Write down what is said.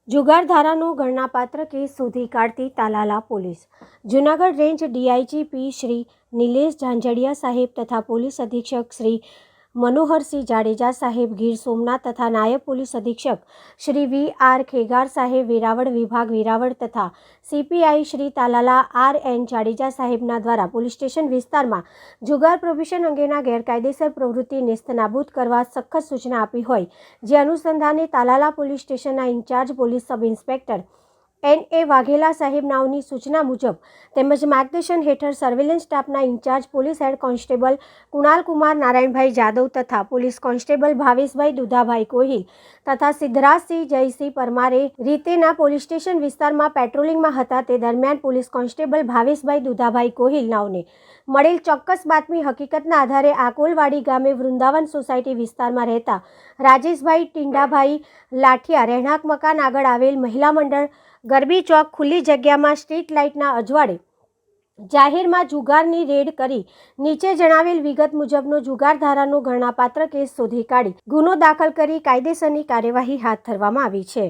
જુગારધારાનો ગણનાપાત્ર કેસ શોધી કાઢતી Talala police. Junagadh range DIG Shri Nilesh Jhanjhadiya સાહેબ તથા પોલીસ અધિક્ષક શ્રી મનોહરસિંહ જાડેજા સાહેબ ગીર સોમનાથ તથા નાયબ પોલીસ અધિક્ષક શ્રી વી.આર. ખેગાર સાહેબ વેરાવળ વિભાગ વેરાવળ તથા સીપીઆઈ શ્રી તાલાલા આર.એન. જાડેજા સાહેબના દ્વારા પોલીસ સ્ટેશન વિસ્તારમાં જુગાર પ્રોહિબિશન અંગેના ગેરકાયદેસર પ્રવૃત્તિ નેસ્તનાબૂદ કરવા સખત સૂચના આપી હોય, જે અનુસંધાને તાલાલા પોલીસ સ્ટેશનના in-charge police sub inspector N.A. Vaghela સાહેબ નાઓની સૂચના મુજબ તેમજ માર્ગદર્શન હેઠળ સર્વેલન્સ સ્ટાફના in-charge police head constable Kunalkumar Narayanbhai Jadav તથા પોલીસ કોન્સ્ટેબલ ભાવેશભાઈ દુધાભાઈ ગોહિલ તથા સિદ્ધરાજસિંહ જયસિંહ પરમારે રીતેના પોલીસ સ્ટેશન વિસ્તારમાં પેટ્રોલિંગમાં હતા તે દરમિયાન પોલીસ કોન્સ્ટેબલ ભાવેશભાઈ દુધાભાઈ ગોહિલ નાઓને મળેલ ચોક્કસ બાતમી હકીકતના આધારે આકોલવાડી ગામે વૃંદાવન સોસાયટી વિસ્તારમાં રહેતા રાજેશભાઈ ટીંડાભાઈ લાઠિયા રહેણાંક મકાન આગળ આવેલ મહિલા મંડળ ગરબી ચોક ખુલ્લી જગ્યામાં સ્ટ્રીટ લાઇટના અજવાળે જાહેરમાં જુગારની રેડ કરી નીચે જણાવેલ વિગત મુજબનો જુગારધારાનો ગણનાપાત્ર કેસ શોધી કાઢી ગુનો દાખલ કરી કાયદેસરની કાર્યવાહી હાથ ધરવામાં આવી છે।